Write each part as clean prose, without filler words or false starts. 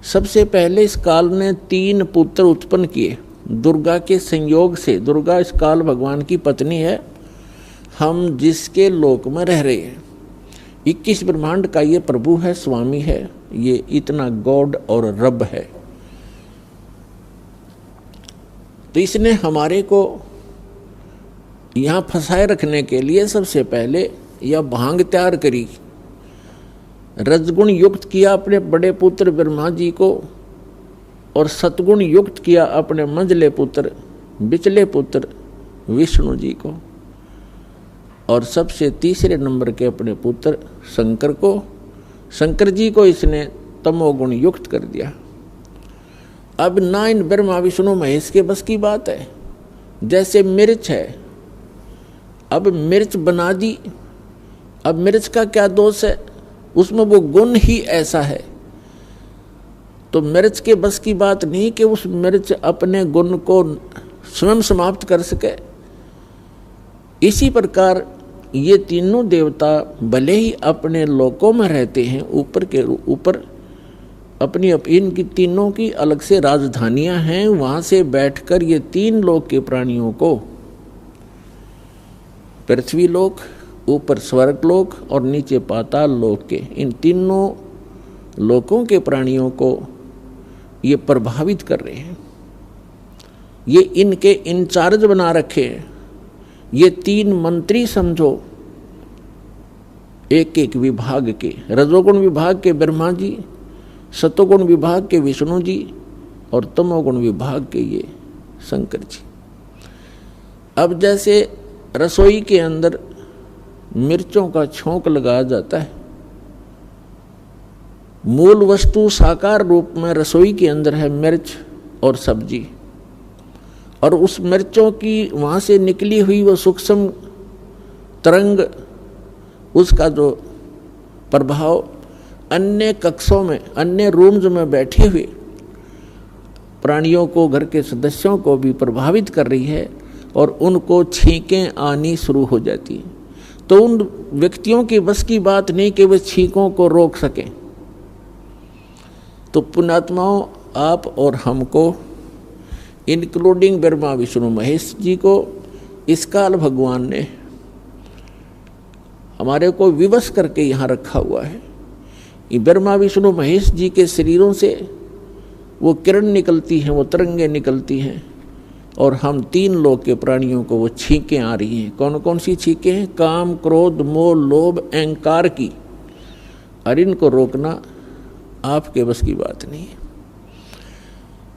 सबसे पहले इस काल ने 3 पुत्र उत्पन्न किए दुर्गा के संयोग से। दुर्गा इस काल भगवान की पत्नी है, हम जिसके लोक में रह रहे हैं। 21 ब्रह्मांड का ये प्रभु है, स्वामी है, ये इतना गॉड और रब है। तो इसने हमारे को यहाँ फंसाए रखने के लिए सबसे पहले यह भांग तैयार करी, रजगुण युक्त किया अपने बड़े पुत्र ब्रह्मा जी को और सतगुण युक्त किया अपने मंझले पुत्र बिचले पुत्र विष्णु जी को, और सबसे तीसरे नंबर के अपने पुत्र शंकर को, शंकर जी को इसने तमोगुण युक्त कर दिया। अब ना इन ब्रह्मा विष्णु महेश के बस की बात है। जैसे मिर्च है, अब मिर्च बना दी, अब मिर्च का क्या दोष है, उसमें वो गुण ही ऐसा है। तो मिर्च के बस की बात नहीं कि उस मिर्च अपने गुण को स्वयं समाप्त कर सके। इसी प्रकार ये तीनों देवता भले ही अपने लोकों में रहते हैं, ऊपर के ऊपर अपनी इनकी तीनों की अलग से राजधानियां हैं, वहां से बैठकर ये 3 लोक के प्राणियों को, पृथ्वी लोक, ऊपर स्वर्ग लोक और नीचे पाताल लोक के, इन तीनों लोकों के प्राणियों को ये प्रभावित कर रहे हैं। ये इनके इंचार्ज बना रखे हैं। ये 3 मंत्री समझो, एक एक विभाग के, रजोगुण विभाग के ब्रह्मा जी, सतोगुण विभाग के विष्णु जी और तमोगुण विभाग के ये शंकर जी। अब जैसे रसोई के अंदर मिर्चों का छोंक लगाया जाता है, मूल वस्तु साकार रूप में रसोई के अंदर है मिर्च और सब्जी, और उस मिर्चों की वहाँ से निकली हुई वो सूक्ष्म तरंग, उसका जो प्रभाव अन्य कक्षों में, अन्य रूम्स में बैठे हुए प्राणियों को, घर के सदस्यों को भी प्रभावित कर रही है और उनको छींकें आनी शुरू हो जाती हैं। तो उन व्यक्तियों की बस की बात नहीं कि वे छींकों को रोक सकें। तो पुण्यात्माओं, आप और हमको, इंक्लूडिंग ब्रह्मा विष्णु महेश जी को, इस काल भगवान ने हमारे को विवश करके यहाँ रखा हुआ है। ये ब्रह्मा विष्णु महेश जी के शरीरों से वो किरण निकलती हैं, वो तरंगें निकलती हैं, और हम 3 लोक के प्राणियों को वो छींकें आ रही हैं। कौन कौन सी छींकें हैं? काम, क्रोध, मोह, लोभ, अहंकार की। और इनको रोकना आपके बस की बात नहीं है।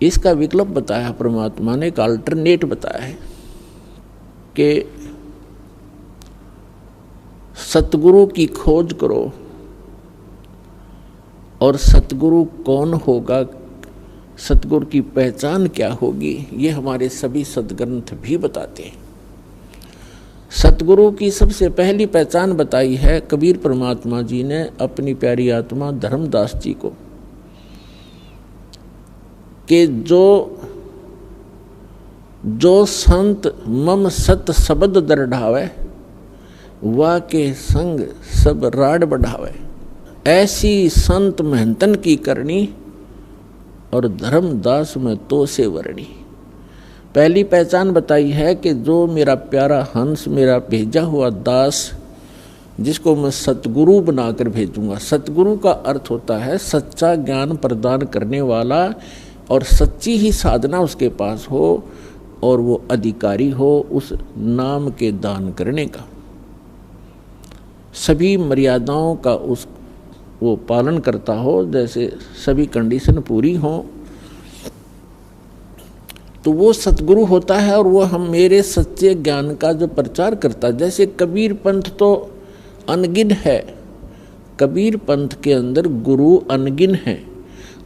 इसका विकल्प बताया परमात्मा ने, एक अल्टरनेट बताया है कि सतगुरु की खोज करो। और सतगुरु कौन होगा, सतगुरु की पहचान क्या होगी, ये हमारे सभी सदग्रंथ भी बताते हैं। सतगुरु की सबसे पहली पहचान बताई है कबीर परमात्मा जी ने अपनी प्यारी आत्मा धर्मदास जी को, कि जो संत मम सत शब्द दृढ़ावे, वा के संग सब राड बढ़ावे। ऐसी संत महंतन की करनी और धर्मदास में तो से वर्णी। पहली पहचान बताई है कि जो मेरा प्यारा हंस, मेरा भेजा हुआ दास, जिसको मैं सतगुरु बनाकर भेजूंगा। सतगुरु का अर्थ होता है सच्चा ज्ञान प्रदान करने वाला, और सच्ची ही साधना उसके पास हो और वो अधिकारी हो उस नाम के दान करने का, सभी मर्यादाओं का वो पालन करता हो, जैसे सभी कंडीशन पूरी हो, तो वो सतगुरु होता है। और वो हम मेरे सच्चे ज्ञान का जो प्रचार करता है, जैसे कबीर पंथ तो अनगिन है, कबीर पंथ के अंदर गुरु अनगिन है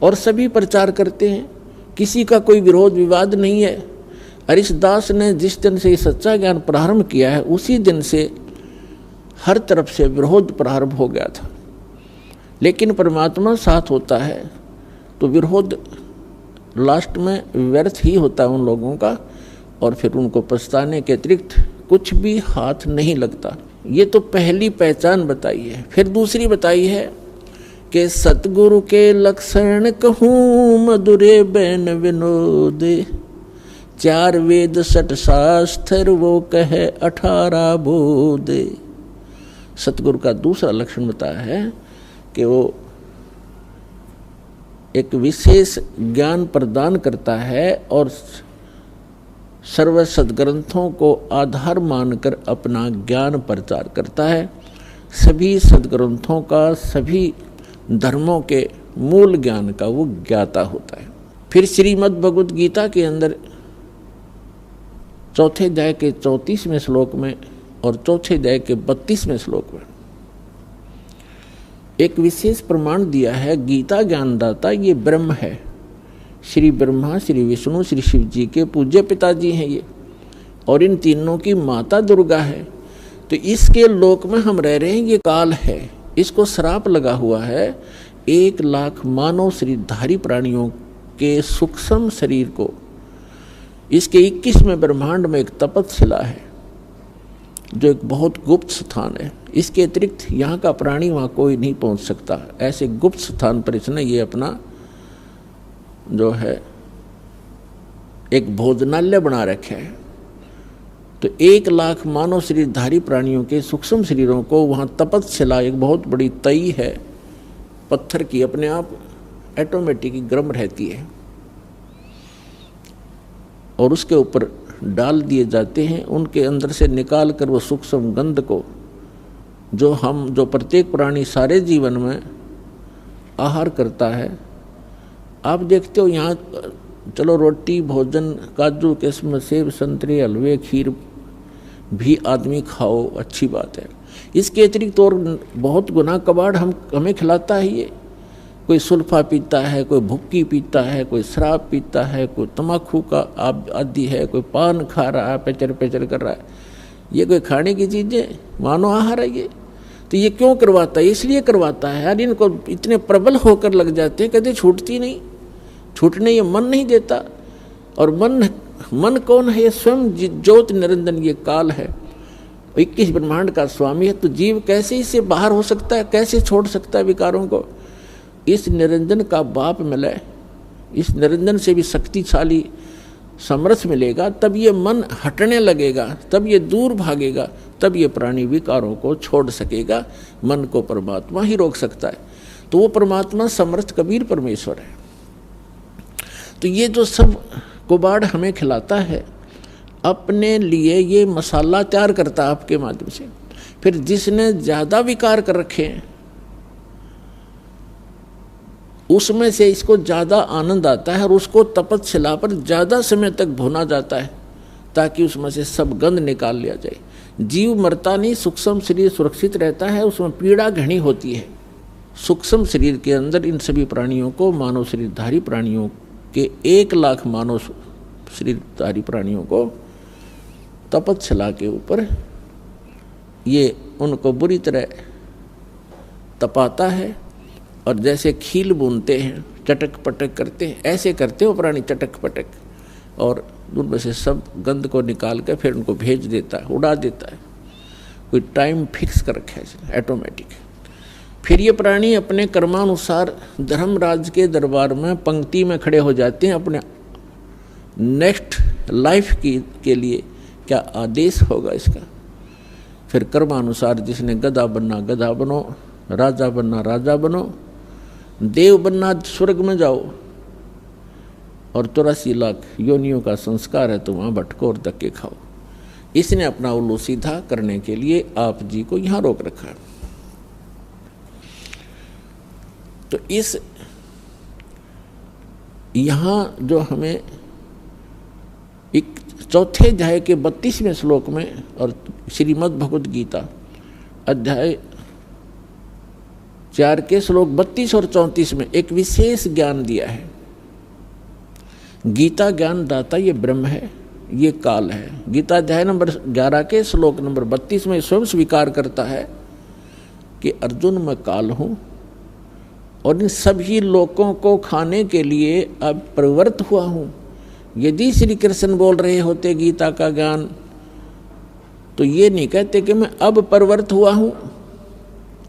और सभी प्रचार करते हैं, किसी का कोई विरोध विवाद नहीं है। हरिदास ने जिस दिन से सच्चा ज्ञान प्रारंभ किया है, उसी दिन से हर तरफ से विरोध प्रारंभ हो गया था। लेकिन परमात्मा साथ होता है तो विरोध लास्ट में व्यर्थ ही होता है उन लोगों का, और फिर उनको पछताने के अतिरिक्त कुछ भी हाथ नहीं लगता। ये तो पहली पहचान बताई है। फिर दूसरी बताई है के सतगुरु के लक्षण कहूँ मधुरे बैन विनोद। 4 वेद 6 शास्त्र वो कहे 18 बोध। सतगुरु का दूसरा लक्षण बताया है कि वो एक विशेष ज्ञान प्रदान करता है और सर्व सद्ग्रंथों को आधार मानकर अपना ज्ञान प्रचार करता है। सभी सद्ग्रंथों का, सभी धर्मों के मूल ज्ञान का वो ज्ञाता होता है। फिर श्रीमद् भगवद गीता के अंदर 4थे अध्याय के 34वें श्लोक में और 4थे अध्याय के 32वें श्लोक में एक विशेष प्रमाण दिया है। गीता ज्ञानदाता ये ब्रह्म है। श्री ब्रह्मा, श्री विष्णु, श्री शिव जी के पूज्य पिताजी हैं ये, और इन तीनों की माता दुर्गा है। तो इसके लोक में हम रह रहे हैं, ये काल है। इसको श्राप लगा हुआ है 1 लाख मानव शरीरधारी प्राणियों के सूक्ष्म शरीर को। इसके 21वें ब्रह्मांड में एक तपतशिला है जो एक बहुत गुप्त स्थान है। इसके अतिरिक्त यहाँ का प्राणी वहाँ कोई नहीं पहुँच सकता। ऐसे गुप्त स्थान पर इसने ये अपना जो है एक भोजनालय बना रखा है। तो 1 लाख मानव शरीरधारी प्राणियों के सूक्ष्म शरीरों को वहाँ तपतशिला, एक बहुत बड़ी तई है पत्थर की, अपने आप ऑटोमेटिक गर्म रहती है, और उसके ऊपर डाल दिए जाते हैं। उनके अंदर से निकाल कर वो सूक्ष्म गंध को जो प्रत्येक प्राणी सारे जीवन में आहार करता है। आप देखते हो यहाँ चलो रोटी, भोजन, काजू, किस्म, सेब, संतरे, हलवे, खीर भी आदमी खाओ, अच्छी बात है। इसके अतिरिक्त और बहुत गुना कबाड़ हमें खिलाता है ये। कोई सुल्फा पीता है, कोई भुक्की पीता है, कोई शराब पीता है, कोई तम्बाकू का आदि है, कोई पान खा रहा है, पेचर पेचर कर रहा है। ये कोई खाने की चीज़ें, मानो आहार है ये। तो ये क्यों करवाता है? इसलिए करवाता है यार, इनको इतने प्रबल होकर लग जाते हैं, कभी छूटती नहीं, छूटने ये मन नहीं देता। और मन कौन है? ये स्वयं ज्योति निरंजन, ये काल है, 21 ब्रह्मांड का स्वामी है। तो जीव कैसे इससे बाहर हो सकता है? कैसे छोड़ सकता है विकारों को? इस निरंजन का बाप मिले, इस निरंजन से भी शक्तिशाली समर्थ मिलेगा, तब ये मन हटने लगेगा, तब ये दूर भागेगा, तब ये प्राणी विकारों को छोड़ सकेगा। मन को परमात्मा ही रोक सकता है। तो वो परमात्मा समर्थ कबीर परमेश्वर है। तो ये जो सब कुबाड़ हमें खिलाता है, अपने लिए ये मसाला तैयार करता है आपके माध्यम से। फिर जिसने ज़्यादा विकार कर रखे हैं उसमें से इसको ज़्यादा आनंद आता है और उसको तपतशिला पर ज़्यादा समय तक भुना जाता है ताकि उसमें से सब गंध निकाल लिया जाए। जीव मरता नहीं, सूक्ष्म शरीर सुरक्षित रहता है, उसमें पीड़ा घनी होती है। सूक्ष्म शरीर के अंदर इन सभी प्राणियों को, मानव शरीरधारी प्राणियों के 1 लाख मानव शरीरधारी प्राणियों को तपतशिला के ऊपर ये उनको बुरी तरह तपाता है। और जैसे खील बुनते हैं, चटक पटक करते हैं, ऐसे करते हो प्राणी चटक पटक, और उनमें से सब गंध को निकाल कर फिर उनको भेज देता है, उड़ा देता है। कोई टाइम फिक्स कर रखा है इसने, ऑटोमेटिक। फिर ये प्राणी अपने कर्मानुसार धर्मराज के दरबार में पंक्ति में खड़े हो जाते हैं अपने नेक्स्ट लाइफ के लिए क्या आदेश होगा इसका। फिर कर्मानुसार जिसने गधा बनना गधा बनो, राजा बनना राजा बनो, देव बनना स्वर्ग में जाओ, और 84 लाख योनियों का संस्कार है तो वहाँ भटको और धक्के खाओ। इसने अपना उल्लू सीधा करने के लिए आप जी को यहाँ रोक रखा है। तो इस यहाँ जो हमें एक 4थे अध्याय के 32वें श्लोक में और श्रीमद् भगवद गीता अध्याय 4 के श्लोक 32 और 34 में एक विशेष ज्ञान दिया है। गीता ज्ञान दाता ये ब्रह्म है, ये काल है। गीता अध्याय नंबर 11 के श्लोक नंबर 32 में स्वयं स्वीकार करता है कि अर्जुन मैं काल हूँ और इन सभी लोगों को खाने के लिए अब प्रवृत्त हुआ हूँ। यदि श्री कृष्ण बोल रहे होते गीता का ज्ञान तो ये नहीं कहते कि मैं अब प्रवृत्त हुआ हूँ,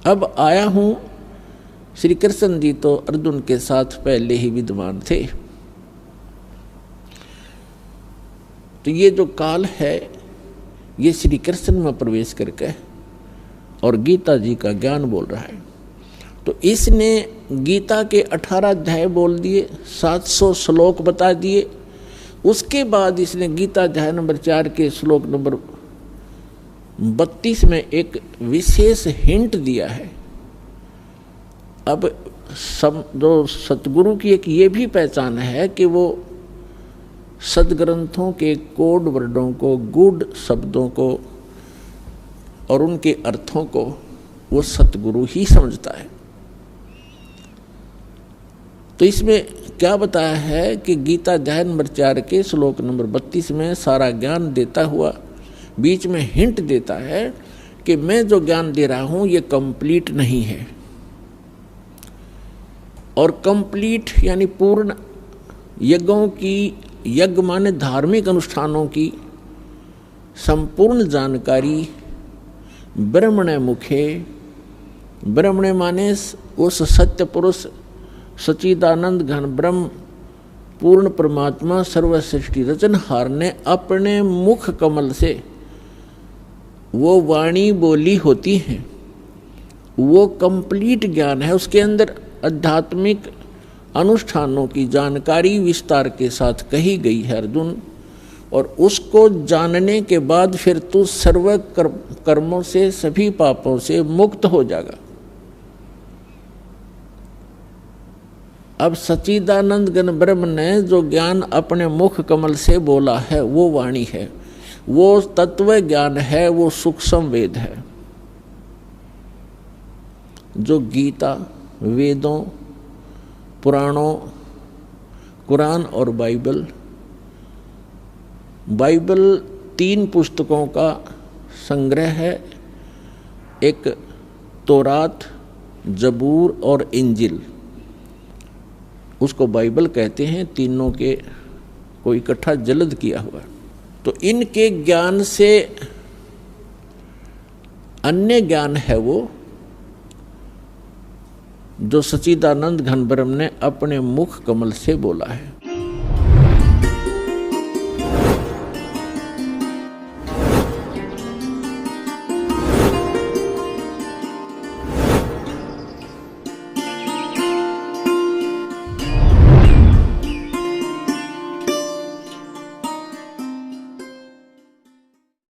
अब आया हूँ, श्री कृष्ण जी तो अर्जुन के साथ पहले ही विद्वान थे। तो ये जो काल है ये श्री कृष्ण में प्रवेश करके और गीता जी का ज्ञान बोल रहा है। तो इसने गीता के 18 अध्याय बोल दिए, 700 श्लोक बता दिए। उसके बाद इसने गीता अध्याय नंबर 4 के श्लोक नंबर 32 में एक विशेष हिंट दिया है। अब सब जो सतगुरु की एक ये भी पहचान है कि वो सदग्रंथों के कोड वर्डों को, गूढ़ शब्दों को और उनके अर्थों को वो सतगुरु ही समझता है। तो इसमें क्या बताया है कि गीता अध्याय नंबर 4 के श्लोक नंबर 32 में सारा ज्ञान देता हुआ बीच में हिंट देता है कि मैं जो ज्ञान दे रहा हूं ये कंप्लीट नहीं है। और कंप्लीट यानी पूर्ण यज्ञों की, यज्ञ माने धार्मिक अनुष्ठानों की संपूर्ण जानकारी ब्रह्मणे मुखे, ब्रह्मणे माने उस सत्य पुरुष सच्चिदानंद घन ब्रह्म पूर्ण परमात्मा सर्व सृष्टि रचनहार ने अपने मुख कमल से वो वाणी बोली होती है। वो कंप्लीट ज्ञान है। उसके अंदर आध्यात्मिक अनुष्ठानों की जानकारी विस्तार के साथ कही गई है अर्जुन। और उसको जानने के बाद फिर तू सर्व कर्मों से, सभी पापों से मुक्त हो जाएगा। अब सच्चिदानंद घन ब्रह्म ने जो ज्ञान अपने मुख कमल से बोला है वो वाणी है, वो तत्व ज्ञान है, वो सूक्ष्म वेद है। जो गीता, वेदों, पुराणों, कुरान और बाइबल 3 पुस्तकों का संग्रह है। एक तौरात, जबूर और इंजिल, उसको बाइबल कहते हैं। तीनों के को इकट्ठा जल्द किया हुआ। तो इनके ज्ञान से अन्य ज्ञान है वो जो सच्चिदानंद घन ब्रह्म ने अपने मुख कमल से बोला है।